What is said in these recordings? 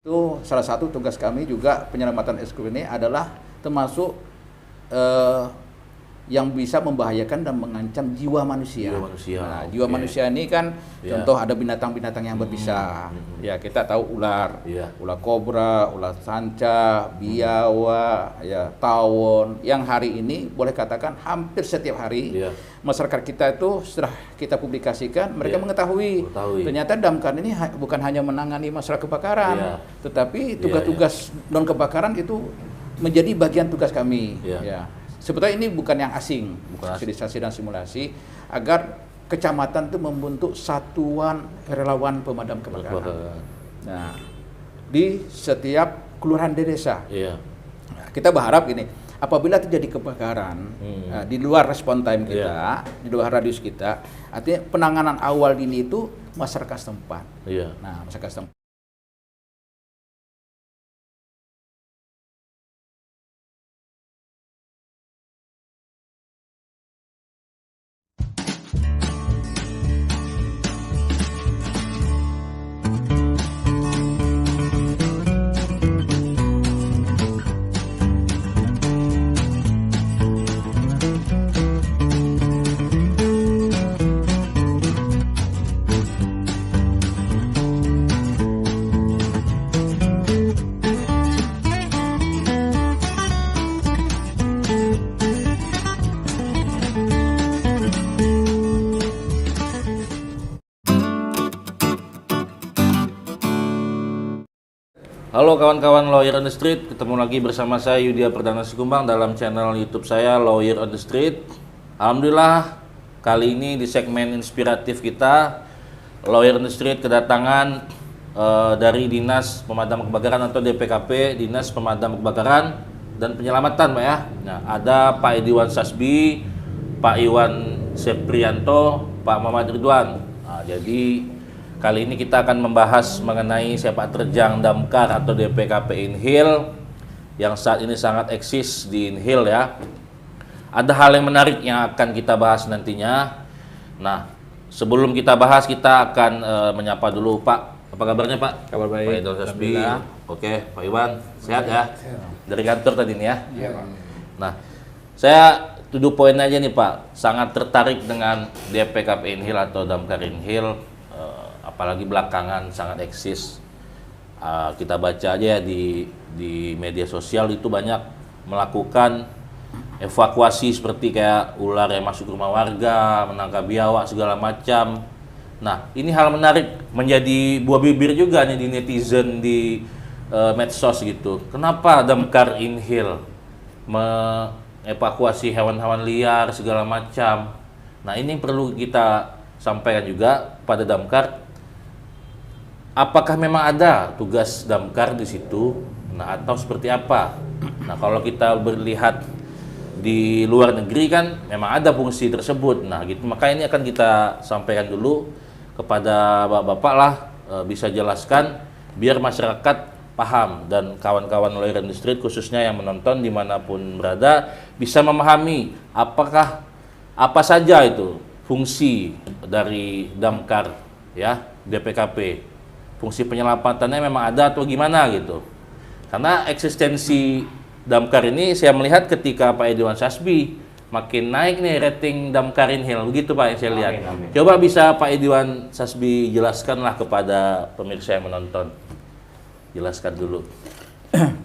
Itu salah satu tugas kami juga penyelamatan ekskul ini adalah termasuk yang bisa membahayakan dan mengancam jiwa manusia. Nah, jiwa manusia ini kan contoh ada binatang-binatang yang berbisa. Ya, kita tahu ular, ular kobra, ular sanca, biawak, ya tawon. Yang hari ini boleh katakan hampir setiap hari masyarakat kita itu setelah kita publikasikan mereka mengetahui ternyata damkar ini bukan hanya menangani masalah kebakaran, tetapi tugas-tugas non kebakaran itu menjadi bagian tugas kami. Ya. Sebetulnya ini bukan yang asing, fasilitasi dan simulasi agar kecamatan itu membentuk satuan relawan pemadam kebakaran. Nah, di setiap kelurahan di desa. Nah, kita berharap ini apabila terjadi kebakaran di luar respon time kita, di luar radius kita, artinya penanganan awal dini itu masyarakat setempat. Nah, masyarakat setempat. Halo kawan-kawan Lawyer on the Street, ketemu lagi bersama saya Yudhya Perdana Sikumbang dalam channel YouTube saya Lawyer on the Street. Alhamdulillah kali ini di segmen inspiratif kita Lawyer on the Street kedatangan dari Dinas Pemadam Kebakaran atau DPKP, Dinas Pemadam Kebakaran dan Penyelamatan, Pak ya. Nah, ada Pak Ediwan Sasbi, Pak Iwan Seprianto, Pak Muhammad Ridwan. Nah, jadi kali ini kita akan membahas mengenai sepak terjang damkar atau DPKP Inhil yang saat ini sangat eksis di Inhil ya. Ada hal yang menarik yang akan kita bahas nantinya. Nah, sebelum kita bahas kita akan menyapa dulu Pak. Apa kabarnya Pak? Kabar baik. Pak Ediwan Sasbi. Oke, Pak Iwan, sehat ya? Dari kantor tadi nih ya? Iya Pak. Nah, saya tuduh poin aja nih Pak. Sangat tertarik dengan DPKP Inhil atau damkar Inhil. Apalagi belakangan sangat eksis. Kita baca aja ya di media sosial itu banyak melakukan evakuasi seperti kayak ular yang masuk ke rumah warga, menangkap biawak segala macam. Nah, ini hal menarik menjadi buah bibir juga nih di netizen di medsos gitu. Kenapa damkar Inhil mengevakuasi hewan-hewan liar segala macam? Nah, ini perlu kita sampaikan juga pada damkar. Apakah memang ada tugas damkar di situ? Nah, atau seperti apa? Nah, kalau kita berlihat di luar negeri kan memang ada fungsi tersebut. Nah, gitu. Maka ini akan kita sampaikan dulu kepada Bapak-bapak lah, bisa jelaskan biar masyarakat paham dan kawan-kawan Lawyer on the Street khususnya yang menonton dimanapun berada bisa memahami apakah apa saja itu fungsi dari damkar ya, DPKP. Fungsi penyelamatannya memang ada atau gimana gitu. Karena eksistensi damkar ini saya melihat ketika Pak Ediwan Sasbi makin naik nih rating damkar Inhil, begitu Pak yang saya lihat. Amin. Coba bisa Pak Ediwan Sasbi jelaskanlah kepada pemirsa yang menonton. Jelaskan dulu.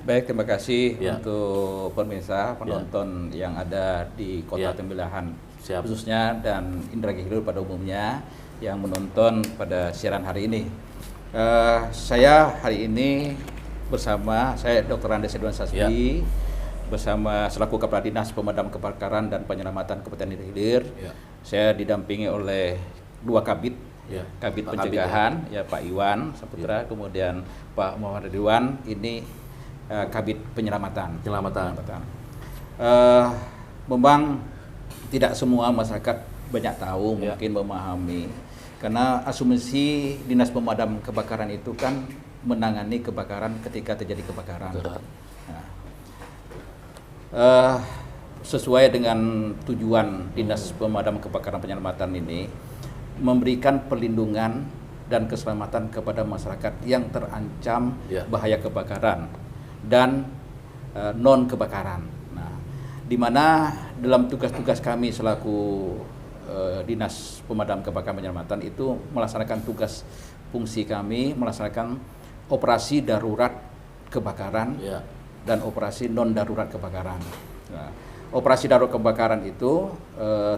Baik, terima kasih untuk pemirsa, penonton yang ada di Kota Tembilahan khususnya dan Indragiri Hilir pada umumnya yang menonton pada siaran hari ini. Saya hari ini bersama saya Dr. Andes Ediwan Sasbi bersama selaku Kepala Dinas Pemadam Kebakaran dan Penyelamatan Kabupaten Hilir. Saya didampingi oleh dua kabit, kabit pencegahan Pak Iwan Saputra, kemudian Pak Muhammad Ridwan, ini kabit penyelamatan. Memang tidak semua masyarakat banyak tahu, mungkin memahami. Karena asumsi Dinas Pemadam Kebakaran itu kan menangani kebakaran ketika terjadi kebakaran. Nah, sesuai dengan tujuan Dinas Pemadam Kebakaran Penyelamatan ini memberikan perlindungan dan keselamatan kepada masyarakat yang terancam bahaya kebakaran dan non kebakaran. Nah, di mana dalam tugas-tugas kami selaku Dinas Pemadam Kebakaran Penyelamatan itu melaksanakan tugas fungsi kami melaksanakan operasi darurat kebakaran dan operasi non darurat kebakaran. Nah, operasi darurat kebakaran itu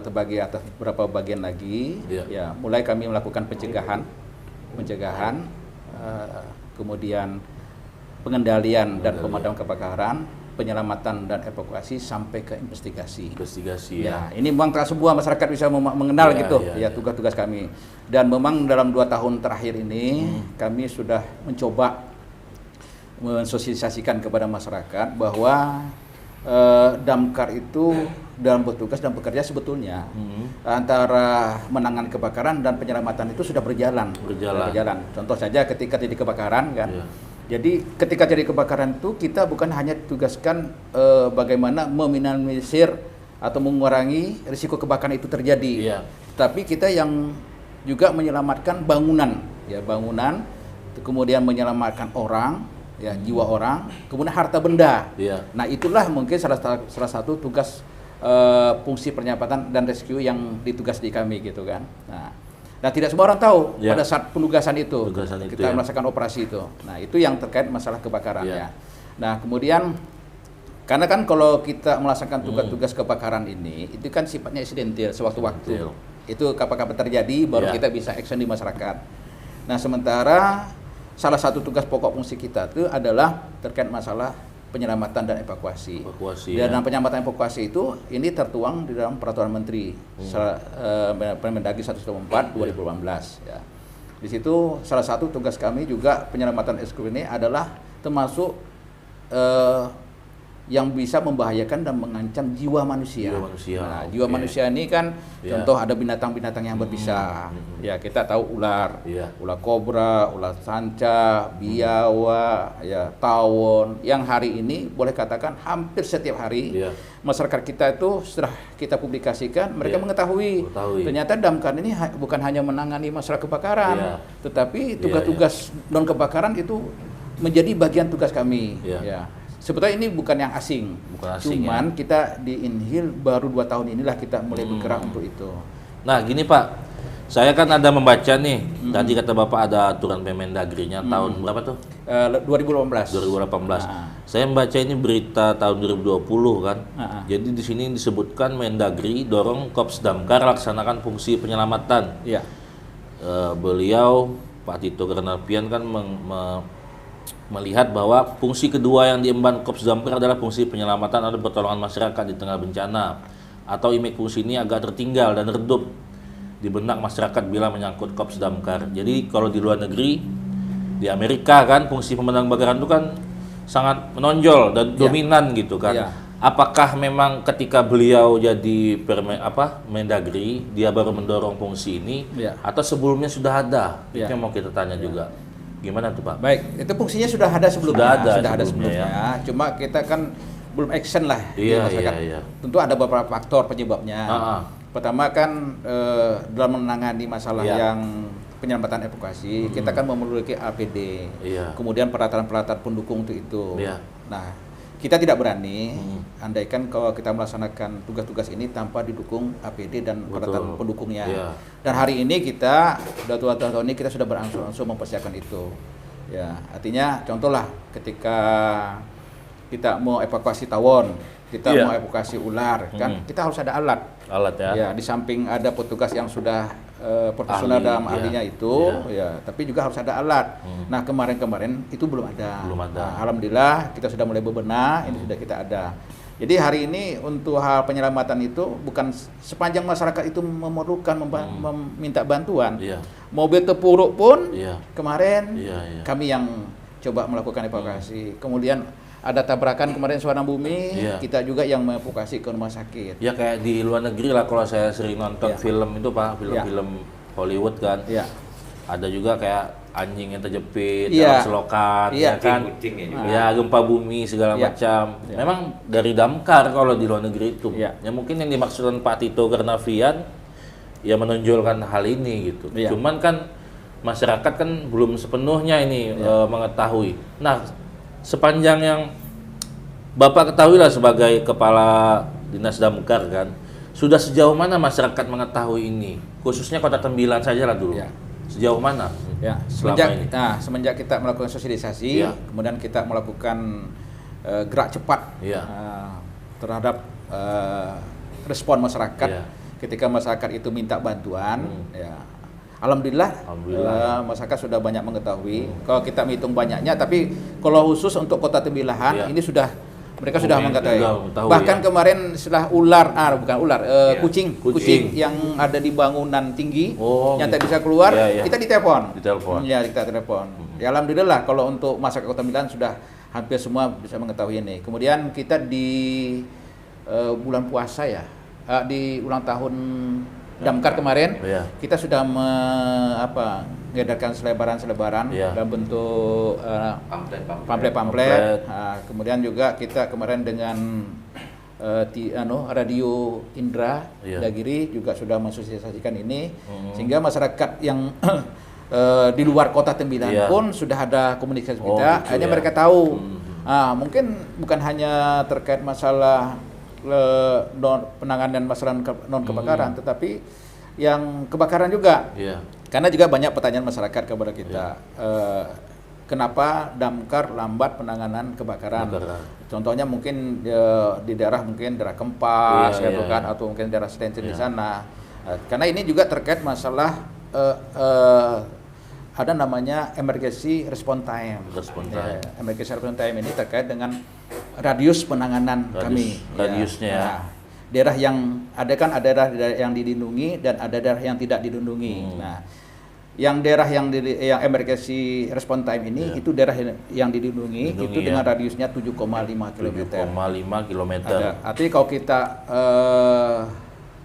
terbagi atas beberapa bagian lagi. Ya, mulai kami melakukan pencegahan, kemudian pengendalian dan pemadaman kebakaran, penyelamatan dan evakuasi sampai ke investigasi. Ya, ini memang semua masyarakat bisa mengenal tugas-tugas kami. Dan memang dalam 2 tahun terakhir ini kami sudah mencoba mensosialisasikan kepada masyarakat bahwa damkar itu dalam bertugas dan bekerja sebetulnya antara menangani kebakaran dan penyelamatan itu sudah berjalan. Contoh saja ketika terjadi kebakaran kan. Jadi ketika terjadi kebakaran itu kita bukan hanya tugaskan bagaimana meminimalisir atau mengurangi risiko kebakaran itu terjadi, tapi kita yang juga menyelamatkan bangunan, kemudian menyelamatkan orang, jiwa orang, kemudian harta benda. Nah itulah mungkin salah satu tugas fungsi penyelamatan dan rescue yang ditugas di kami gitu kan. Nah tidak semua orang tahu pada saat penugasan itu kita melaksanakan operasi itu. Nah itu yang terkait masalah kebakaran ya. Nah kemudian karena kan kalau kita melaksanakan tugas-tugas kebakaran ini itu kan sifatnya insidentil sewaktu-waktu. Itu kapan-kapan terjadi baru kita bisa action di masyarakat. Nah sementara salah satu tugas pokok fungsi kita itu adalah terkait masalah penyelamatan dan evakuasi. Dan penyelamatan evakuasi itu ini tertuang di dalam Peraturan Menteri Permendagri 114 2018 ya. Di situ salah satu tugas kami juga penyelamatan evakuasi ini adalah termasuk yang bisa membahayakan dan mengancam jiwa manusia. Nah, jiwa manusia ini kan contoh ada binatang-binatang yang berbisa. Ya, kita tahu ular, ular kobra, ular sanca, biawak, tawon. Yang hari ini boleh katakan hampir setiap hari masyarakat kita itu setelah kita publikasikan mereka mengetahui ternyata damkar ini bukan hanya menangani masalah kebakaran, tetapi tugas-tugas non kebakaran itu menjadi bagian tugas kami. Sebetulnya ini bukan yang asing, cuman kita di Inhil baru 2 tahun inilah kita mulai bergerak untuk itu. Nah gini Pak, saya kan ada membaca nih, tadi kata Bapak ada aturan Permendagri-nya tahun berapa tuh? 2018. Saya membaca ini berita tahun 2020 kan, jadi di sini disebutkan Mendagri dorong Korps Damkar laksanakan fungsi penyelamatan. Beliau, Pak Tito Karnavian kan melihat bahwa fungsi kedua yang diemban Korps Damkar adalah fungsi penyelamatan atau pertolongan masyarakat di tengah bencana, atau image fungsi ini agak tertinggal dan redup di benak masyarakat bila menyangkut Korps Damkar. Jadi kalau di luar negeri, di Amerika kan fungsi pemadam kebakaran itu kan sangat menonjol dan dominan gitu kan. Apakah memang ketika beliau jadi Mendagri dia baru mendorong fungsi ini atau sebelumnya sudah ada? Itu yang mau kita tanya juga. Gimana tuh Pak? Baik, itu fungsinya sudah ada sebelumnya. Sudah ada sebelumnya. Cuma kita kan belum action lah di masyarakat. Tentu ada beberapa faktor penyebabnya. Pertama kan dalam menangani masalah yang penyelamatan evakuasi, kita kan memiliki APD, kemudian peralatan-peralatan pendukung untuk itu. Nah, kita tidak berani andaikan kalau kita melaksanakan tugas-tugas ini tanpa didukung APD dan peralatan pendukungnya. Dan hari ini kita sudah 2 tahun ini kita sudah berangsur-angsur mempersiapkan itu. Ya, artinya contohlah ketika kita mau evakuasi tawon, kita mau evakuasi ular, kan kita harus ada alat. Ya, di samping ada petugas yang sudah profesional dalam ahlinya itu, tapi juga harus ada alat. Nah kemarin-kemarin itu belum ada. Nah, alhamdulillah kita sudah mulai bebenah, ini sudah kita ada. Jadi hari ini untuk hal penyelamatan itu bukan sepanjang masyarakat itu memerlukan meminta bantuan. Mobil terpuruk pun kemarin kami yang coba melakukan evakuasi. Kemudian ada tabrakan kemarin Suwana Bumi, kita juga yang mengevakuasi ke rumah sakit. Ya kayak di luar negeri lah, kalau saya sering nonton film itu Pak, film-film Hollywood kan. Ada juga kayak anjing yang terjepit, selokan, kan. Gempa bumi segala macam. Memang dari damkar kalau di luar negeri itu. Ya mungkin yang dimaksudkan Pak Tito Karnavian ya menonjolkan hal ini gitu. Cuman kan masyarakat kan belum sepenuhnya ini mengetahui. Nah, sepanjang yang Bapak ketahui lah sebagai Kepala Dinas Damkar kan, sudah sejauh mana masyarakat mengetahui ini? Khususnya Kota Tembilan saja lah dulu. Ya. Sejauh mana? Ya, semenjak kita melakukan sosialisasi, kemudian kita melakukan gerak cepat terhadap respon masyarakat ketika masyarakat itu minta bantuan. Alhamdulillah, masyarakat sudah banyak mengetahui. Kalau kita menghitung banyaknya, tapi kalau khusus untuk Kota Tembilahan ini mereka sudah mengetahui. Bahkan kemarin setelah kucing yang ada di bangunan tinggi yang tak bisa keluar, kita ditelepon. Ya, kita telepon. Ya, alhamdulillah kalau untuk masyarakat Kota Tembilahan sudah hampir semua bisa mengetahui ini. Kemudian kita di bulan puasa di ulang tahun Damkar kemarin, kita sudah mengedarkan selebaran dalam bentuk pamflet. Kemudian juga kita kemarin dengan Radio Indra Dagiri juga sudah mensosialisasikan ini, sehingga masyarakat yang di luar Kota Tembilahan pun sudah ada komunikasi kita. Akhirnya mereka tahu. Mungkin bukan hanya terkait masalah penanganan masalah non kebakaran, tetapi yang kebakaran juga. Karena juga banyak pertanyaan masyarakat kepada kita, kenapa Damkar lambat penanganan kebakaran? Contohnya mungkin di daerah Kempas, atau mungkin daerah Stensil di sana. Karena ini juga terkait masalah ada namanya emergency response time. Emergency response time ini terkait dengan radius penanganan kami. Radiusnya. Daerah yang ada daerah yang dilindungi dan ada daerah yang tidak dilindungi. Nah, yang daerah yang emergency response time ini itu daerah yang dilindungi itu dengan radiusnya 7,5 km. 7,5 km. Artinya kalau kita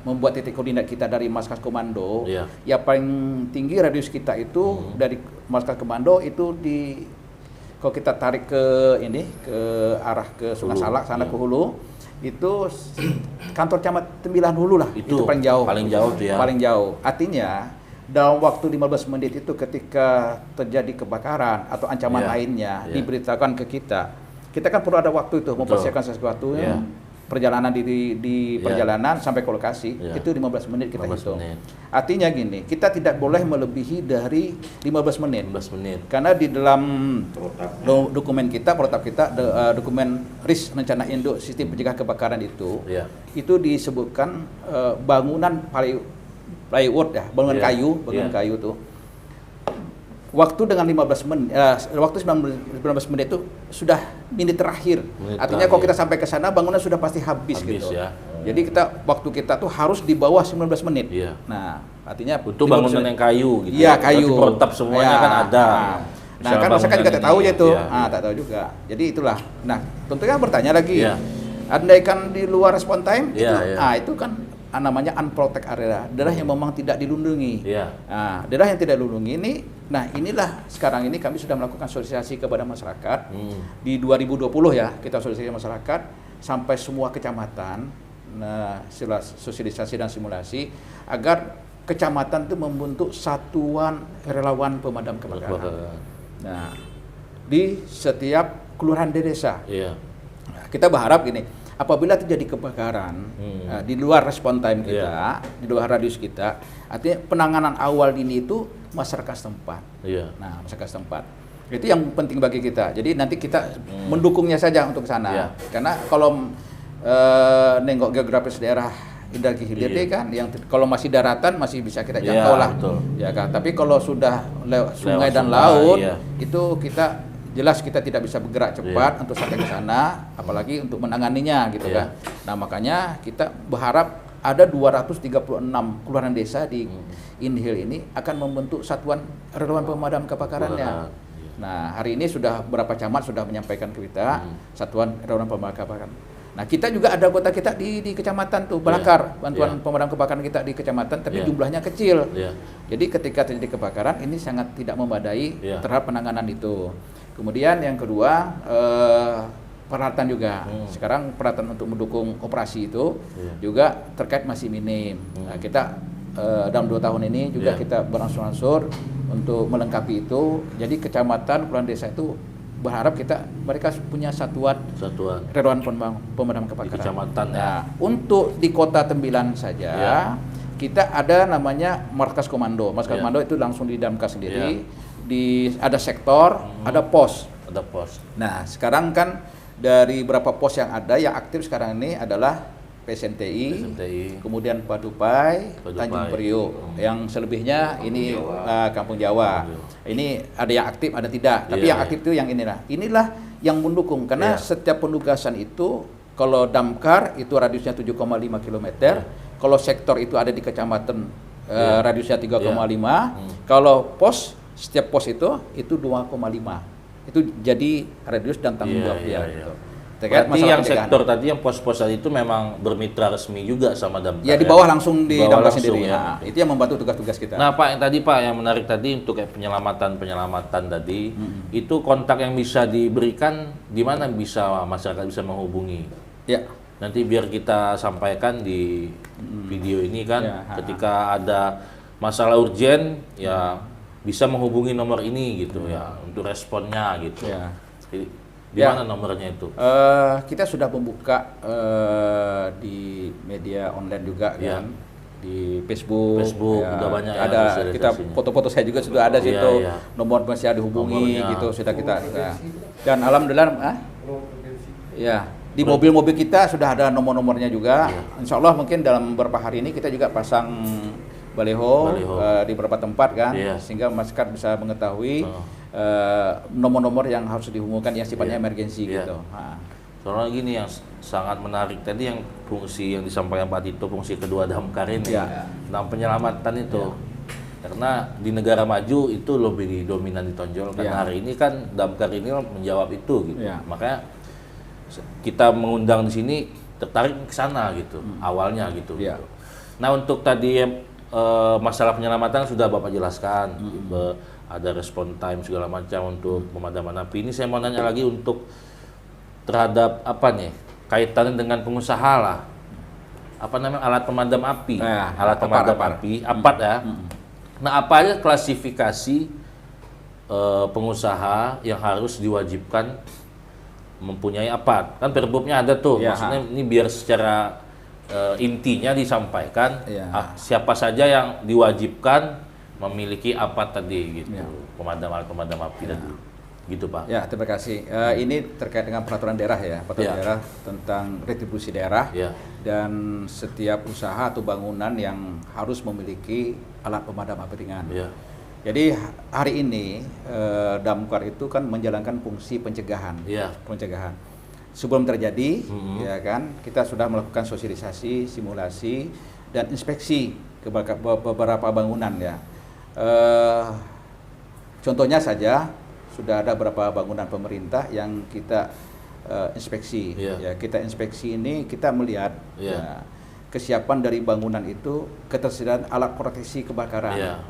membuat titik koordinat kita dari Markas Komando, ya paling tinggi radius kita itu dari Markas Komando itu kalau kita tarik ke arah ke Sungai Salak sana ke hulu, itu kantor camat Tembilahan Hulu lah, itu paling jauh. Paling jauh. Artinya dalam waktu 15 menit itu ketika terjadi kebakaran atau ancaman lainnya diberitakan ke kita kan perlu ada waktu itu mempersiapkan sesuatu. Perjalanan di perjalanan sampai ke lokasi itu 15 menit kita hitung. Artinya gini, kita tidak boleh melebihi dari 15 menit. Karena di dalam dokumen kita, dokumen RIS Rencana Induk Sistem Pencegah Kebakaran itu disebutkan bangunan plywood bangunan kayu itu. Waktu dengan 15 menit, waktu 19 menit itu sudah menit terakhir. Artinya kalau kita sampai ke sana bangunan sudah pasti habis gitu. Jadi waktu kita tuh harus di bawah 19 menit. Nah, artinya untuk bangunan yang kayu gitu. Iya, kayu. Protap semuanya kan ada. Nah, kan masyarakat juga tak tahu itu. Tak tahu juga. Jadi itulah. Nah, tentunya bertanya lagi. Andaikan di luar respon time itu kan namanya unprotected area, daerah yang memang tidak dilindungi. Nah, daerah yang tidak dilindungi ini, inilah sekarang ini kami sudah melakukan sosialisasi kepada masyarakat. Di 2020 kita sosialisasi masyarakat sampai semua kecamatan, sosialisasi dan simulasi agar kecamatan itu membentuk satuan relawan pemadam kebakaran. Nah, di setiap kelurahan desa. Nah, kita berharap gini, apabila terjadi kebakaran di luar respon time kita, di luar radius kita, artinya penanganan awal dini itu masyarakat setempat. Nah, masyarakat setempat itu yang penting bagi kita. Jadi nanti kita mendukungnya saja untuk ke sana. Karena kalau nengok geografis daerah Indra Hilir kan, yang kalau masih daratan masih bisa kita jangkau lah. Ya kan. Tapi kalau sudah lewat sungai dan laut itu kita jelas kita tidak bisa bergerak cepat untuk sampai ke sana, apalagi untuk menanganinya gitu kan. Nah, makanya kita berharap ada 236 kelurahan desa di Indihil ini akan membentuk satuan relawan pemadam kebakarannya. Nah, hari ini sudah beberapa camat sudah menyampaikan ke kita satuan relawan pemadam kebakaran. Nah, kita juga ada anggota kita di kecamatan tuh, Balakar, bantuan pemadam kebakaran kita di kecamatan, tapi jumlahnya kecil. Jadi ketika terjadi kebakaran ini sangat tidak memadai terhadap penanganan itu. Kemudian yang kedua, peralatan juga. Sekarang peralatan untuk mendukung operasi itu juga terkait masih minim. Nah, kita dalam 2 tahun ini juga kita berangsur-angsur untuk melengkapi itu. Jadi kecamatan, kelurahan, desa itu berharap mereka punya satuan relawan pemadam kebakaran. Di kecamatan ya. Nah, untuk di Kota Tembilan saja kita ada namanya markas komando. Markas komando itu langsung di Damkar sendiri. Ada sektor, ada pos. Ada pos. Nah, sekarang kan dari berapa pos yang ada, yang aktif sekarang ini adalah PSNTI, kemudian Padupai, Tanjung Priok. Yang selebihnya ini Kampung Jawa. Ini ada yang aktif, ada tidak. Tapi yang aktif itu yang inilah yang mendukung, karena setiap penugasan itu, kalau Damkar itu radiusnya 7,5 km, kalau sektor itu ada di kecamatan radiusnya 3,5, kalau pos, setiap pos itu 2,5. Itu jadi radius dan tanggung jawab dia. Gitu. Berarti yang sektor tadi, yang pos-pos tadi itu memang bermitra resmi juga sama Damkar. Ya, di bawah langsung di Damkar sendiri. Nah, itu yang membantu tugas-tugas kita. Nah, Pak, yang menarik tadi untuk kayak penyelamatan tadi, itu kontak yang bisa diberikan, di mana bisa masyarakat bisa menghubungi? Ya. Nanti biar kita sampaikan di video ini kan, ketika ada masalah urgen, ya bisa menghubungi nomor ini gitu ya, untuk responnya gitu. Ya. Di mana nomornya itu? Kita sudah membuka di media online juga kan, di Facebook udah banyak ada kita foto-foto saya juga sudah ada situ, nomor masih dihubungi nomornya. Gitu sudah kita dan alhamdulillah di mobil-mobil kita sudah ada nomor-nomornya juga. Insya Allah mungkin dalam beberapa hari ini kita juga pasang baliho. Di beberapa tempat kan, sehingga masyarakat bisa mengetahui nomor-nomor yang harus dihubungkan yang sifatnya emergensi gitu. Soalnya gini yang sangat menarik tadi, yang fungsi yang disampaikan Pak Tito, fungsi kedua Damkar ini tentang penyelamatan itu. Karena di negara maju itu lebih dominan ditonjol, karena hari ini kan Damkar ini menjawab itu gitu. Makanya kita mengundang di sini tertarik ke sana gitu awalnya gitu. Nah, untuk tadi masalah penyelamatan sudah Bapak jelaskan, ada respon time segala macam untuk pemadaman api. Ini saya mau nanya lagi untuk terhadap apa nih, kaitannya dengan pengusaha lah, apa namanya, alat pemadam api, alat pemadam api, APAT ya. Nah, apa aja klasifikasi pengusaha yang harus diwajibkan mempunyai APAT? Kan perbubnya ada tuh, maksudnya ini biar secara intinya disampaikan siapa saja yang diwajibkan memiliki APAT tadi gitu, alat pemadam api tadi, gitu Pak. Ya, terima kasih. Ini terkait dengan peraturan daerah peraturan daerah tentang retribusi daerah dan setiap usaha atau bangunan yang harus memiliki alat pemadam api ringan. Jadi hari ini Damkar itu kan menjalankan fungsi pencegahan. Pencegahan. Sebelum terjadi, ya kan, kita sudah melakukan sosialisasi, simulasi, dan inspeksi ke beberapa bangunan ya. Contohnya saja sudah ada beberapa bangunan pemerintah yang kita inspeksi. Ya, kita inspeksi ini kita melihat kesiapan dari bangunan itu, ketersediaan alat proteksi kebakaran.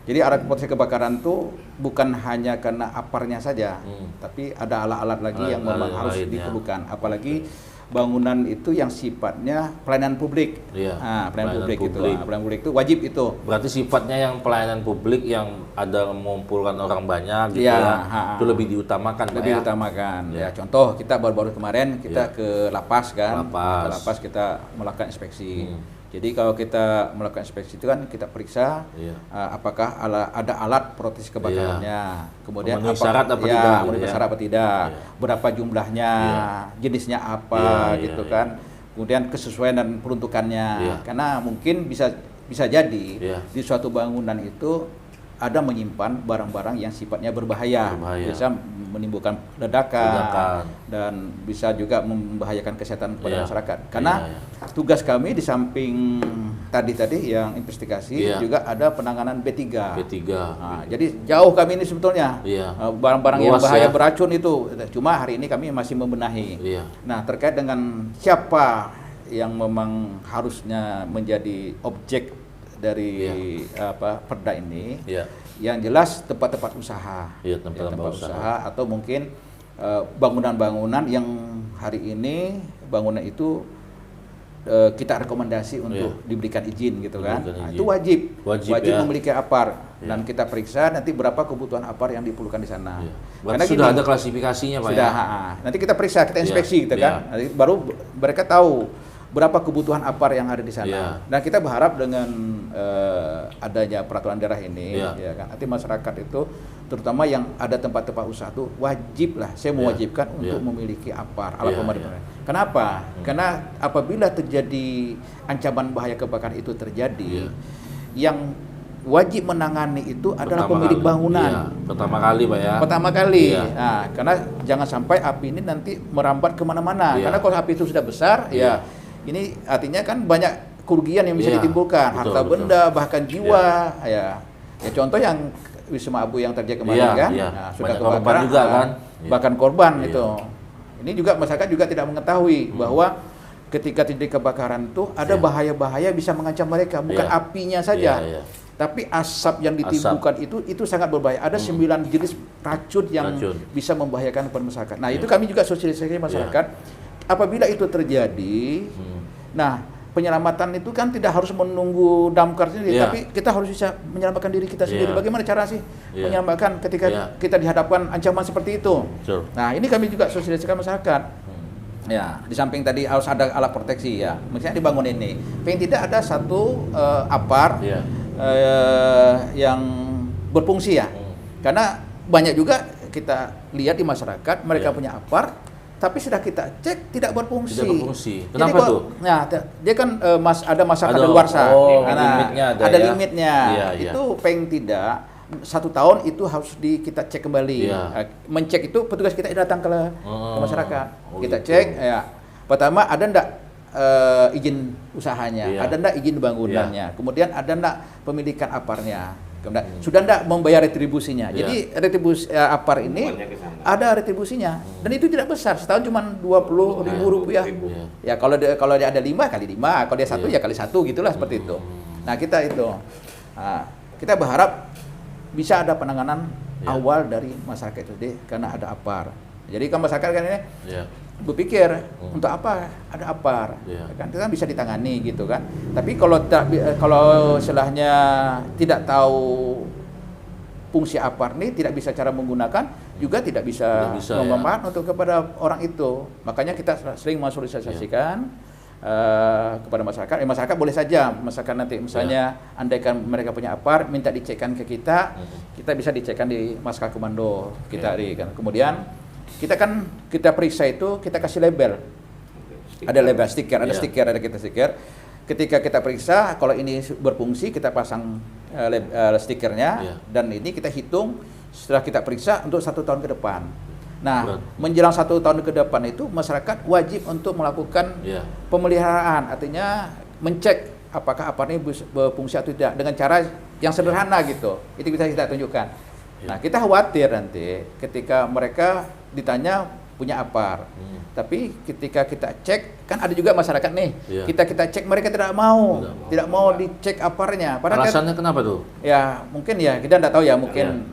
Jadi alat proteksi kebakaran itu bukan hanya karena aparnya saja, tapi ada alat-alat lagi yang memang harus diperlukan. Apalagi bangunan itu yang sifatnya pelayanan publik. Pelayanan publik itu. Pelayanan publik itu wajib itu. Berarti sifatnya yang pelayanan publik yang ada mengumpulkan orang banyak gitu itu lebih diutamakan. Lebih diutamakan. Ya, contoh kita baru-baru kemarin kita ke lapas kan. Ke lapas kita melakukan inspeksi. Jadi kalau kita melakukan inspeksi itu kan kita periksa apakah ada alat proteksi kebakarannya, kemudian memenuhi syarat apa tidak, berapa jumlahnya, jenisnya apa gitu kan, kemudian kesesuaian dan peruntukannya. Karena mungkin bisa jadi di suatu bangunan itu ada menyimpan barang-barang yang sifatnya berbahaya, bisa menimbulkan ledakan dan bisa juga membahayakan kesehatan kepada masyarakat. Karena tugas kami di samping tadi yang investigasi juga ada penanganan B3. Nah, jadi jauh kami ini sebetulnya barang-barang yang bahaya beracun itu. Cuma hari ini kami masih membenahi. Nah, terkait dengan siapa yang memang harusnya menjadi objek dari perda ini, yang jelas tempat-tempat usaha, tempat usaha atau mungkin bangunan-bangunan yang hari ini bangunan itu kita rekomendasi untuk diberikan izin gitu kan. Nah, itu wajib ya. memiliki APAR dan kita periksa nanti berapa kebutuhan APAR yang diperlukan di sana. Karena sudah ada klasifikasinya Pak sudah, ya. Nanti kita periksa, kita inspeksi gitu kan. Nanti baru mereka tahu berapa kebutuhan APAR yang ada di sana. Dan kita berharap dengan adanya peraturan daerah ini, ya kan, nanti masyarakat itu, terutama yang ada tempat-tempat usaha itu wajib lah, saya mewajibkan untuk memiliki APAR, alat pemadam. Kenapa? Karena apabila terjadi ancaman bahaya kebakaran itu terjadi, yang wajib menangani itu adalah pemilik bangunan. Pertama kali Pak ya. Pertama kali. Nah, karena jangan sampai api ini nanti merambat kemana-mana. Karena kalau api itu sudah besar, ini artinya kan banyak kerugian yang bisa ditimbulkan, harta benda, bahkan jiwa. Ya contoh yang Wisma Abu yang terjadi kemarin kan, sudah kebakaran juga kan, bahkan korban itu. Ini juga masyarakat juga tidak mengetahui bahwa ketika terjadi kebakaran itu ada bahaya-bahaya bisa mengancam mereka, bukan apinya saja. Tapi asap yang ditimbulkan itu sangat berbahaya. Ada 9 jenis racun yang bisa membahayakan kepada masyarakat. Nah, itu kami juga sosialisasi masyarakat. Apabila itu terjadi, nah penyelamatan itu kan tidak harus menunggu damkar sendiri, tapi kita harus bisa menyelamatkan diri kita sendiri. Bagaimana cara sih menyelamatkan ketika kita dihadapkan ancaman seperti itu? Nah, ini kami juga sosialisasikan masyarakat. Ya, di samping tadi harus ada alat proteksi ya. Misalnya dibangun ini, pengen tidak ada satu APAR yang berfungsi ya. Karena banyak juga kita lihat di masyarakat mereka punya APAR, tapi sudah kita cek tidak berfungsi. Tidak berfungsi. Kenapa tuh? Nah, dia kan ada masa kadaluarsa. Ada limitnya. Itu pengen tidak 1 tahun itu harus kita cek kembali. Mencek itu petugas kita datang ke masyarakat. Kita cek. Pertama ada ndak izin usahanya, ada ndak izin bangunannya, kemudian ada ndak pemilikan APAR-nya. Sudah tidak membayar retribusinya. Jadi retribusi APAR ini ada retribusinya dan itu tidak besar, setahun cuma Rp20.000. Ya kalau dia ada 5 kali 5, kalau dia 1 ya kali 1 gitulah, seperti itu. Nah, kita berharap bisa ada penanganan awal dari masyarakat itu karena ada APAR. Jadi kan masyarakat kan ini berpikir untuk apa ada APAR, kan itu kan bisa ditangani gitu kan. Tapi kalau istilahnya tidak tahu fungsi APAR ini, tidak bisa cara menggunakan, juga tidak bisa memanfaat untuk kepada orang itu. Makanya kita sering mensosialisasikan kepada masyarakat. Masyarakat boleh saja, masyarakat nanti misalnya andaikan mereka punya APAR, minta dicekkan ke kita bisa dicekkan di Maskal Komando kita kan. Kemudian kita periksa itu, kita kasih label. Ada label stiker, ada kita stiker. Ketika kita periksa, kalau ini berfungsi, kita pasang stikernya, dan ini kita hitung setelah kita periksa untuk 1 tahun ke depan. Nah, menjelang 1 tahun ke depan itu masyarakat wajib untuk melakukan pemeliharaan, artinya mencek apakah APAR ini berfungsi atau tidak dengan cara yang sederhana gitu. Itu bisa kita tunjukkan. Nah, kita khawatir nanti ketika mereka ditanya punya APAR, tapi ketika kita cek, kan ada juga masyarakat nih, kita cek mereka tidak mau dicek APAR-nya. Alasannya kenapa tuh? Ya mungkin kita tidak tahu ya, mungkin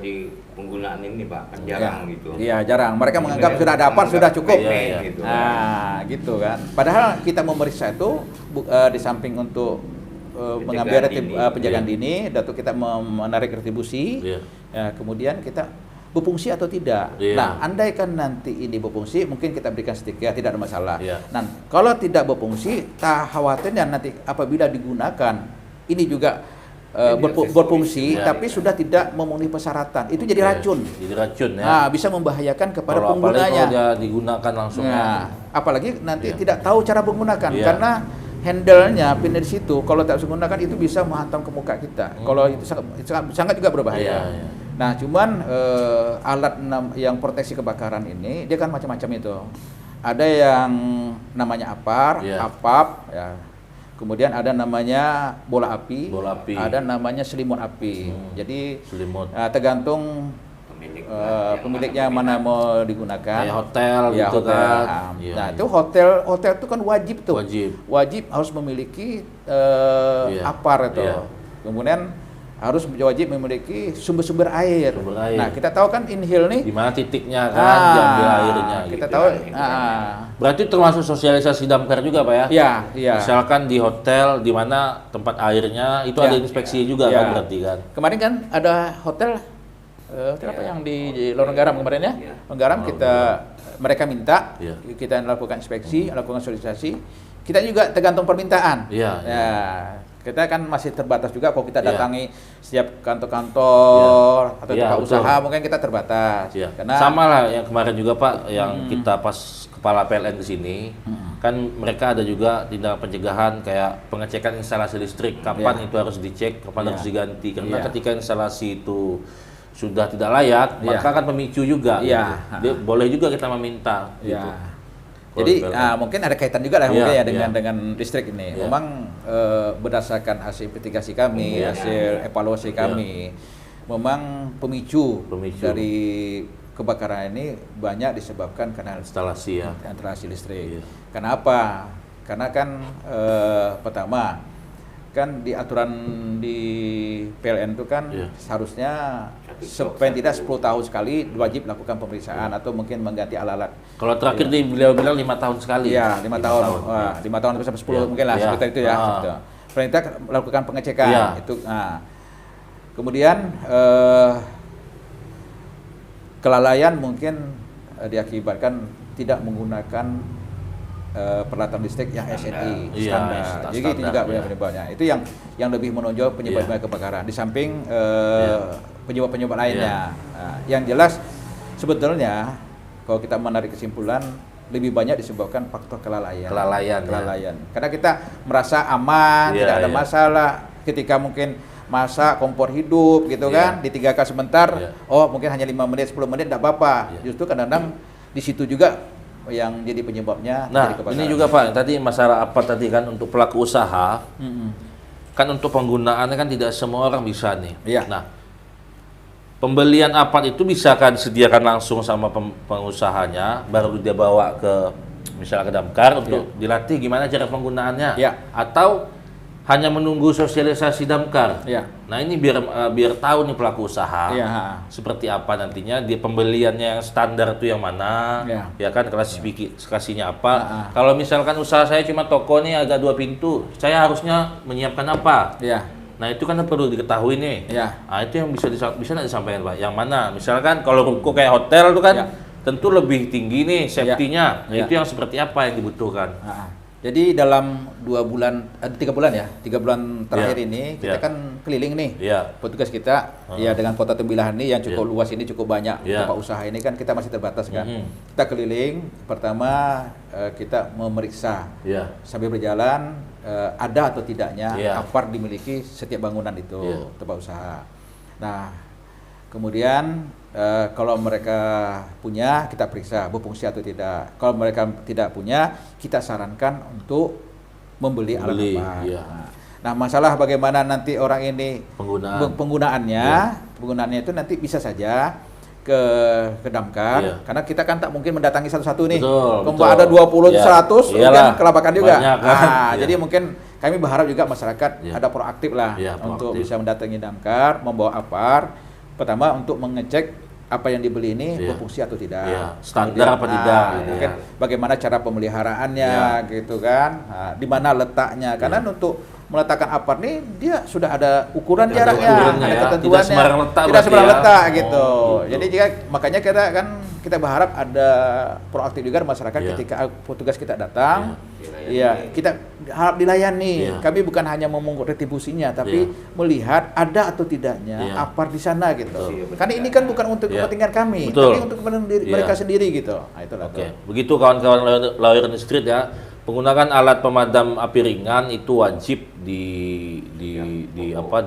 di penggunaan ini Pak, kan jarang gitu. Iya, jarang. Mereka menganggap sudah ada APAR sudah cukup. Gitu. Nah, gitu kan. Padahal kita memeriksa itu di samping untuk mengambil penjagaan dini, dan kita menarik retribusi, kemudian kita berfungsi atau tidak. Nah, andaikan nanti ini berfungsi, mungkin kita berikan stiker, tidak ada masalah. Nah, kalau tidak berfungsi, tak khawatirnya nanti apabila digunakan, ini juga berfungsi, tapi sudah tidak memenuhi persyaratan, itu jadi racun. Jadi racun ya. Nah, bisa membahayakan kepada penggunanya. Kalau dia digunakan langsung. Nah, apalagi nanti tidak tahu cara menggunakan, karena handle-nya pin di situ, kalau tak menggunakan itu bisa menghantam ke muka kita. Kalau itu sangat juga berbahaya. Nah, cuman alat yang proteksi kebakaran ini dia kan macam-macam itu. Ada yang namanya APAR, APAP, ya. Kemudian ada namanya bola api, ada namanya selimut api. Jadi tergantung pemiliknya mana mau digunakan. Hotel gitu kan. Nah, itu hotel itu kan wajib tuh. Wajib harus memiliki APAR itu. Kemudian harus wajib memiliki sumber-sumber air. Nah, kita tahu kan Inhil nih di mana titiknya kan, diambil airnya. Kita tahu Berarti termasuk sosialisasi damkar juga Pak ya? Iya, iya. Misalkan di hotel di mana tempat airnya itu ada inspeksi juga kan berarti kan? Kemarin kan ada hotel apa yang di Lorong kemarin ya? Lorong mereka minta kita lakukan inspeksi, lakukan sosialisasi. Kita juga tergantung permintaan. Kita kan masih terbatas juga kalau kita datangi setiap kantor-kantor atau tempat usaha mungkin kita terbatas. Karena sama lah yang kemarin juga Pak, yang kita pas kepala PLN di sini, kan mereka ada juga tindakan pencegahan kayak pengecekan instalasi listrik, kapan itu harus dicek, kapan harus diganti. Karena ketika instalasi itu sudah tidak layak, maka kan pemicu juga. Boleh juga kita meminta. Gitu. Jadi mungkin ada kaitan juga lah mungkin ya dengan listrik ini. Memang berdasarkan hasil investigasi kami, hasil evaluasi kami, memang pemicu dari kebakaran ini banyak disebabkan karena instalasi listrik. Kenapa? Karena kan pertama kan di aturan di PLN itu kan seharusnya tidak 10 tahun sekali wajib lakukan pemeriksaan atau mungkin mengganti alat-alat. Kalau terakhir beliau bilang 5 tahun sekali. Iya, 5 tahun. 5 tahun sampai 10 mungkin lah sekitar itu ya. Pemerintah melakukan pengecekan itu. Kemudian kelalaian mungkin diakibatkan tidak menggunakan peralatan listrik yang SNI standar. Jadi itu juga penyebabnya. Itu yang lebih menonjol penyebabnya kebakaran. Di samping penyebab-penyebab lainnya. Yang jelas sebetulnya kalau kita menarik kesimpulan lebih banyak disebabkan faktor kelalaian. Karena kita merasa aman, tidak ada masalah. Ketika mungkin masak kompor hidup gitu kan, ditinggalkan sebentar, mungkin hanya 5 menit, 10 menit tidak apa-apa. Justru kadang-kadang di situ juga yang jadi penyebabnya. Nah, ini juga Pak, tadi masalah apa tadi kan untuk pelaku usaha, kan untuk penggunaannya kan tidak semua orang bisa nih. Nah, pembelian apart itu bisa kan sediakan langsung sama pengusahanya, baru dia bawa ke misalnya ke damkar untuk dilatih gimana cara penggunaannya, atau hanya menunggu sosialisasi damkar. Nah ini biar tahu nih pelaku usaha seperti apa nantinya dia pembeliannya yang standar itu yang mana, ya kan klasifikasinya apa. Kalau misalkan usaha saya cuma toko nih agak 2 pintu, saya harusnya menyiapkan apa? Nah itu kan perlu diketahui nih. Nah itu yang bisa nggak disampaikan Pak? Yang mana? Misalkan kalau ruko kayak hotel itu kan tentu lebih tinggi nih safety-nya. Nah, itu yang seperti apa yang dibutuhkan? Jadi dalam 3 bulan terakhir ini kita kan keliling nih, petugas kita dengan kota Tembilahan ini yang cukup luas ini, cukup banyak tempat usaha ini kan kita masih terbatas kan. Kita keliling, pertama kita memeriksa sambil berjalan ada atau tidaknya apart dimiliki setiap bangunan itu tempat usaha. Nah kemudian kalau mereka punya, kita periksa berfungsi atau tidak. Kalau mereka tidak punya, kita sarankan untuk membeli alat apa. Nah, masalah bagaimana nanti orang ini penggunaannya itu nanti bisa saja ke damkar, karena kita kan tak mungkin mendatangi satu-satu nih. Kalau ada 20 100 kan kelabakan juga. Jadi mungkin kami berharap juga masyarakat ada proaktif lah untuk bisa mendatangi damkar, membawa apar. Pertama untuk mengecek apa yang dibeli ini berfungsi atau tidak, standar apa tidak, mungkin bagaimana cara pemeliharaannya, gitu kan, di mana letaknya, karena untuk meletakkan apart nih dia sudah ada ukuran jaraknya, ada ketentuannya, tidak sembarang letak gitu. Jadi makanya kita berharap ada proaktif juga masyarakat ketika petugas kita datang, kita harap dilayani. Kami bukan hanya memungut retribusinya, tapi melihat ada atau tidaknya apart di sana gitu. Karena ini kan bukan untuk kepentingan kami, tapi untuk kepentingan mereka sendiri gitu. Nah, itulah. Begitu kawan-kawan Lawyer Street ya. Penggunaan alat pemadam api ringan itu wajib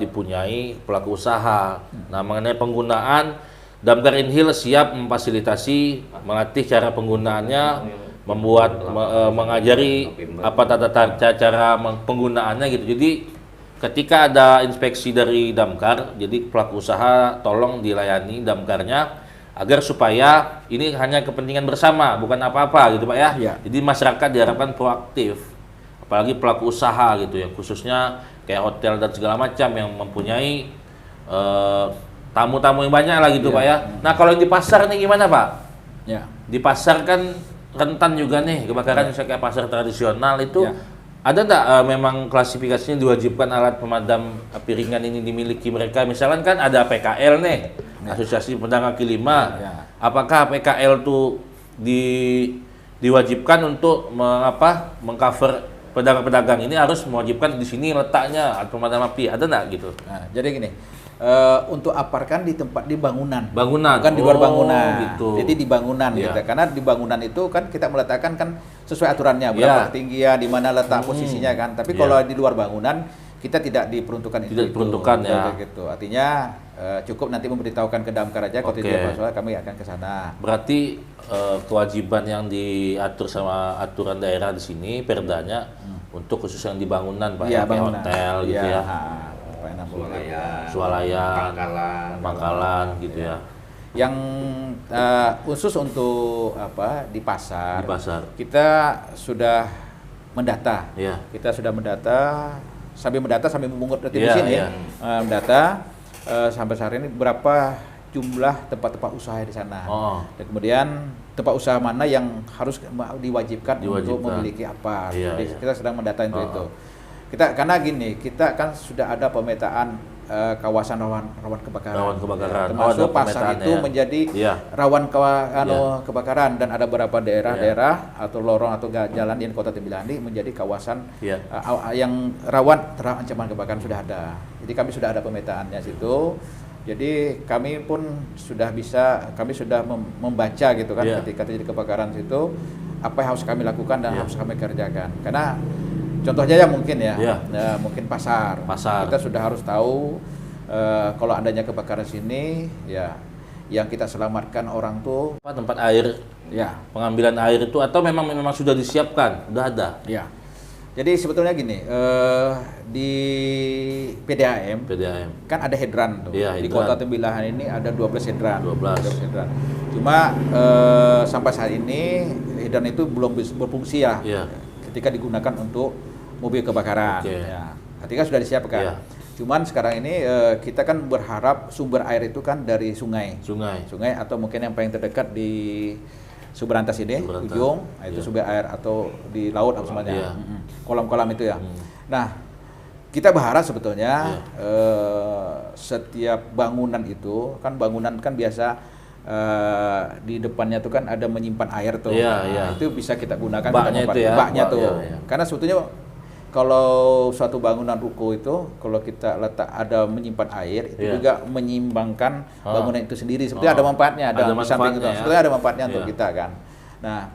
dipunyai pelaku usaha. Nah, mengenai penggunaan, Damkar Inhil siap memfasilitasi, melatih cara penggunaannya, mengajari apa cara penggunaannya gitu. Jadi ketika ada inspeksi dari damkar, jadi pelaku usaha tolong dilayani damkarnya agar supaya ini hanya kepentingan bersama, bukan apa-apa gitu Pak ya. Jadi masyarakat diharapkan proaktif, apalagi pelaku usaha gitu ya, khususnya kayak hotel dan segala macam yang mempunyai tamu-tamu yang banyak lah gitu Pak ya. Nah kalau yang di pasar nih gimana Pak? Di pasar kan rentan juga nih kebakaran misalnya kayak pasar tradisional itu ada nggak memang klasifikasinya diwajibkan alat pemadam api ringan ini dimiliki mereka? Misalkan kan ada PKL nih, Asosiasi Pedagang Kaki Lima. Apakah PKL tuh diwajibkan untuk mengcover pedagang-pedagang ini harus mewajibkan di sini letaknya alat pemadam api, ada nggak gitu? Nah, jadi gini, untuk aparkan di tempat di bangunan, bukan di luar bangunan. Gitu. Jadi di bangunan gitu. Karena di bangunan itu kan kita meletakkan kan sesuai aturannya, berapa ketinggian, di mana letak posisinya kan. Tapi kalau di luar bangunan kita tidak diperuntukkan tidak diperuntukkan ya. Gitu. Artinya cukup nanti memberitahukan ke Damkar aja kalau tidak masalah kami akan ke sana. Berarti kewajiban yang diatur sama aturan daerah di sini perdanya untuk khusus yang di bangunan Pak, ya, kayak hotel gitu ya. Swalayan, Pangkalan gitu ya. Yang khusus untuk di pasar. Kita sudah mendata. Kita sudah mendata sambil memungut retribusi mendata sampai saat ini berapa jumlah tempat-tempat usaha di sana. Dan kemudian tempat usaha mana yang harus diwajibkan untuk memiliki apa. Jadi kita sedang mendata itu. Karena gini, kita kan sudah ada pemetaan kawasan rawan kebakaran. Termasuk pasar itu menjadi rawan kebakaran, dan ada beberapa daerah atau lorong atau jalan di Kota Tembilan ini menjadi kawasan yang rawan terhadap ancaman kebakaran sudah ada. Jadi kami sudah ada pemetaannya situ. Jadi kami pun sudah membaca gitu kan ketika terjadi kebakaran situ apa yang harus kami lakukan dan harus kami kerjakan. Karena contohnya mungkin mungkin pasar. Kita sudah harus tahu kalau adanya kebakaran sini yang kita selamatkan orang tuh tempat air, pengambilan air itu atau memang sudah disiapkan, udah ada. Jadi sebetulnya gini, di PDAM kan ada hidran tuh. Di Kota Tembilahan ini ada 12 hidran. Cuma sampai saat ini hidran itu belum berfungsi ketika digunakan untuk mobil kebakaran. Ketika sudah disiapkan. Cuman sekarang ini kita kan berharap sumber air itu kan dari sungai atau mungkin yang paling terdekat di Suberantas ini, ujung, itu sumber air atau di laut apa semuanya, kolam-kolam itu ya. Nah, kita berharap sebetulnya setiap bangunan itu kan biasa di depannya tuh kan ada menyimpan air tuh, itu bisa kita gunakan baknya tuh. Karena sebetulnya kalau suatu bangunan ruko itu kalau kita letak ada menyimpan air itu juga menyimbangkan bangunan itu sendiri. Sebetulnya ada manfaatnya, di samping itu. Sebetulnya ada manfaatnya untuk kita kan. Nah,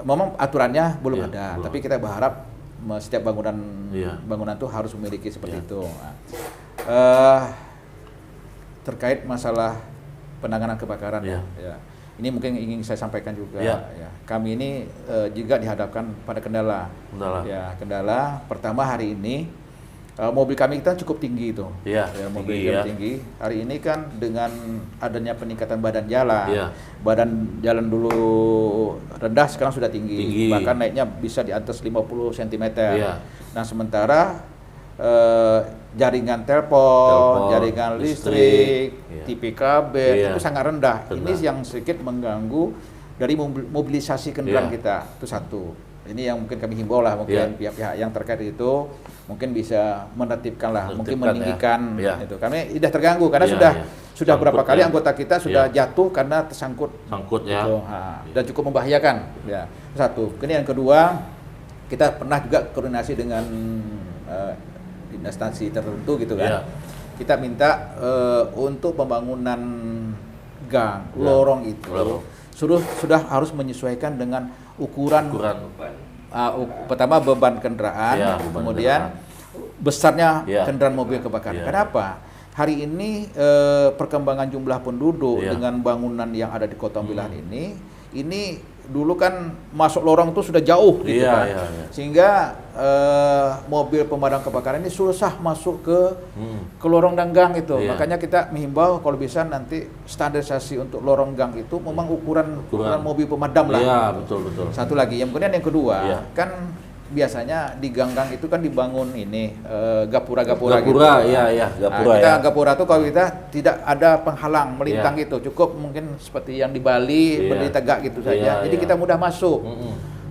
memang aturannya belum ada, tapi kita berharap setiap bangunan itu harus memiliki seperti itu. Nah, terkait masalah penanganan kebakaran ini mungkin ingin saya sampaikan juga. Kami ini juga dihadapkan pada kendala. Kendala pertama hari ini mobil kami kita cukup tinggi itu. Mobil tinggi. Hari ini kan dengan adanya peningkatan badan jalan. Badan jalan dulu rendah, sekarang sudah tinggi. Bahkan naiknya bisa di atas 50 cm. Nah, sementara jaringan telepon, jaringan listrik, TV kabel itu sangat rendah. Ini yang sedikit mengganggu dari mobilisasi kendaraan kita. Itu satu. Ini yang mungkin kami himbau lah, mungkin pihak-pihak yang terkait itu mungkin bisa menertibkan lah, mungkin meninggikan itu. Kami tidak terganggu karena sudah berapa kali anggota kita sudah jatuh karena tersangkut gitu. Dan cukup membahayakan. Satu. Kemudian yang kedua, kita pernah juga koordinasi dengan instansi tertentu gitu kan. Kita minta untuk pembangunan gang, lorong itu sudah harus menyesuaikan dengan ukuran pertama beban kendaraan, kemudian besarnya kendaraan mobil kebakaran. Kenapa? Hari ini perkembangan jumlah penduduk dengan bangunan yang ada di Kota Tembilahan ini dulu kan masuk lorong itu sudah jauh gitu kan. Sehingga mobil pemadam kebakaran ini susah masuk ke lorong dan gang itu. Makanya kita menghimbau kalau bisa nanti standarisasi untuk lorong gang itu memang ukuran mobil pemadam lah. Betul. Satu lagi, kemudian yang kedua kan biasanya di gang-gang itu kan dibangun ini gapura-gapura gitu. Gapura kita ya. gapura tuh kalau kita tidak ada penghalang melintang gitu, cukup mungkin seperti yang di Bali berdiri tegak gitu saja. Jadi kita mudah masuk.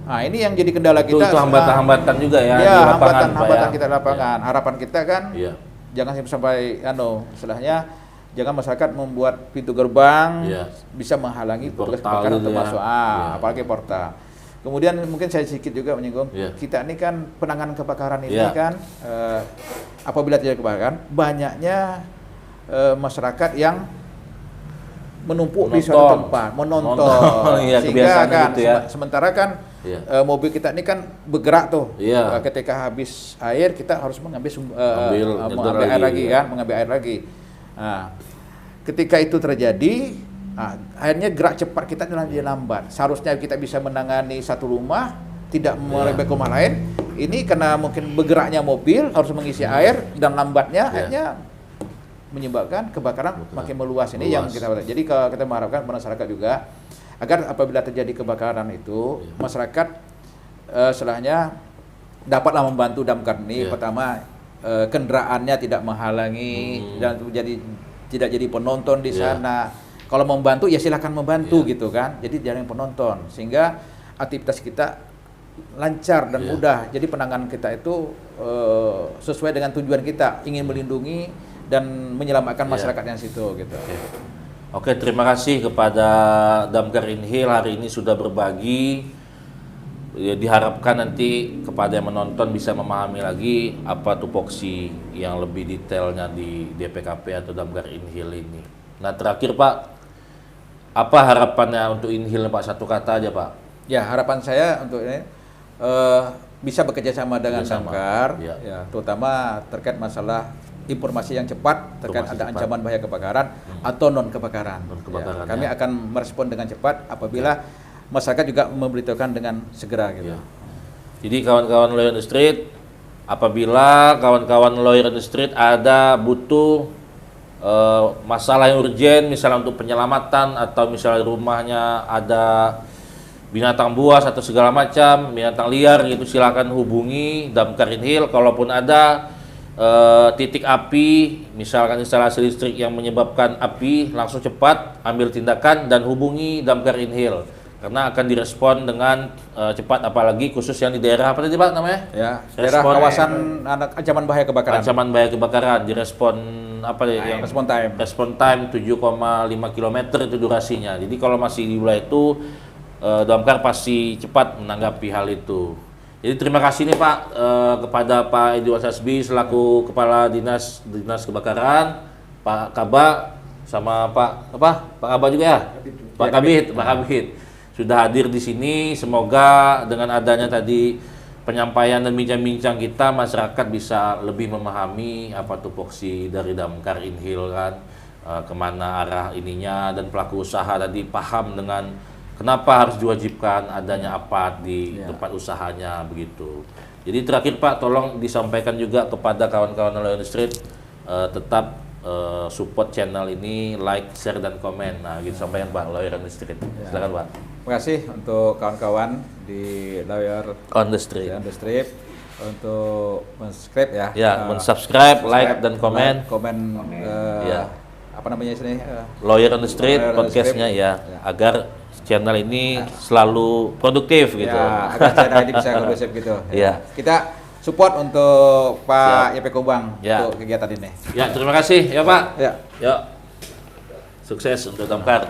Nah, ini yang jadi kendala kita. Itu hambatan-hambatan juga ya, ya di lapangan, hambatan ya. kita di lapangan. Harapan kita kan jangan sampai istilahnya jangan masyarakat membuat pintu gerbang bisa menghalangi petugas kebakaran untuk masuk. Apalagi portal. Kemudian mungkin saya sedikit juga menyinggung, kita ini kan penanganan kebakaran ini kan apabila terjadi kebakaran, banyaknya masyarakat yang menumpuk di suatu tempat, menonton. Sehingga kan gitu ya. sementara kan mobil kita ini kan bergerak tuh. Ketika habis air kita harus mengambil air lagi kan, mengambil air lagi. Nah, ketika itu terjadi, akhirnya gerak cepat kita lambat. Seharusnya kita bisa menangani satu rumah, tidak merebek rumah lain. Ini karena mungkin bergeraknya mobil harus mengisi air dan lambatnya, akhirnya menyebabkan kebakaran makin meluas. Ini yang kita. Jadi kita mengharapkan masyarakat juga agar apabila terjadi kebakaran itu masyarakat setelahnya dapatlah membantu damkar ini. Pertama kendaraannya tidak menghalangi dan tidak jadi penonton di sana. Kalau membantu ya silakan membantu gitu kan. Jadi jangan penonton, sehingga aktivitas kita lancar dan mudah. Jadi penanganan kita itu sesuai dengan tujuan kita, ingin melindungi dan menyelamatkan masyarakat yang situ gitu. Oke, terima kasih kepada Damkar Inhil hari ini sudah berbagi. Ya, diharapkan nanti kepada yang menonton bisa memahami lagi apa tupoksi yang lebih detailnya di DPKP atau Damkar Inhil ini. Nah, terakhir Pak, apa harapannya untuk Inhil Pak? Satu kata aja Pak. Ya, harapan saya untuk ini bisa bekerja sama dengan Damkar, terutama terkait masalah informasi yang cepat terkait ada ancaman bahaya kebakaran atau non kebakaran. Kami akan merespon dengan cepat apabila masyarakat juga memberitahukan dengan segera gitu. Jadi kawan-kawan Lawyer on the Street, apabila kawan-kawan Lawyer on the Street ada butuh masalah yang urgent, misalnya untuk penyelamatan atau misalnya rumahnya ada binatang buas atau segala macam, binatang liar gitu, silakan hubungi Damkar Inhil. Kalaupun ada titik api, misalkan instalasi listrik yang menyebabkan api, langsung cepat ambil tindakan dan hubungi Damkar Inhil karena akan direspon dengan cepat, apalagi khusus yang di daerah apa tadi Pak namanya? Ya, daerah kawasan ancaman bahaya kebakaran. Ancaman bahaya kebakaran direspon apa yang respon time. Respon time 7,5 km itu durasinya. Jadi kalau masih di wilayah itu Damkar pasti cepat menanggapi hal itu. Jadi terima kasih nih Pak kepada Pak Edi Wasasbi selaku Kepala Dinas Kebakaran, Pak Kaba sama Pak Kaba juga ya? Pak Kabid sudah hadir di sini. Semoga dengan adanya tadi penyampaian dan bincang-bincang kita, masyarakat bisa lebih memahami apa tupoksi dari Damkar Inhil kan, kemana arah ininya, dan pelaku usaha tadi paham dengan kenapa harus diwajibkan adanya APAT di tempat usahanya begitu. Jadi terakhir Pak, tolong disampaikan juga kepada kawan-kawan Lawyer on the Street tetap support channel ini, like, share, dan komen. Nah, gitu sampaikan Pak Lawyer on the Street. Silakan Pak. Terima kasih untuk kawan-kawan di Lawyer on the Street untuk subscribe ya. Ya, subscribe, like, dan komen. Apa namanya sini? Lawyer on the Street podcastnya ya, agar channel ini selalu produktif gitu. Ya, agar channel ini bisa kondusif gitu. Kita support untuk Pak YP Kobang untuk kegiatan ini. Ya, terima kasih ya Pak. Ya. Yuk. Sukses untuk Damkar.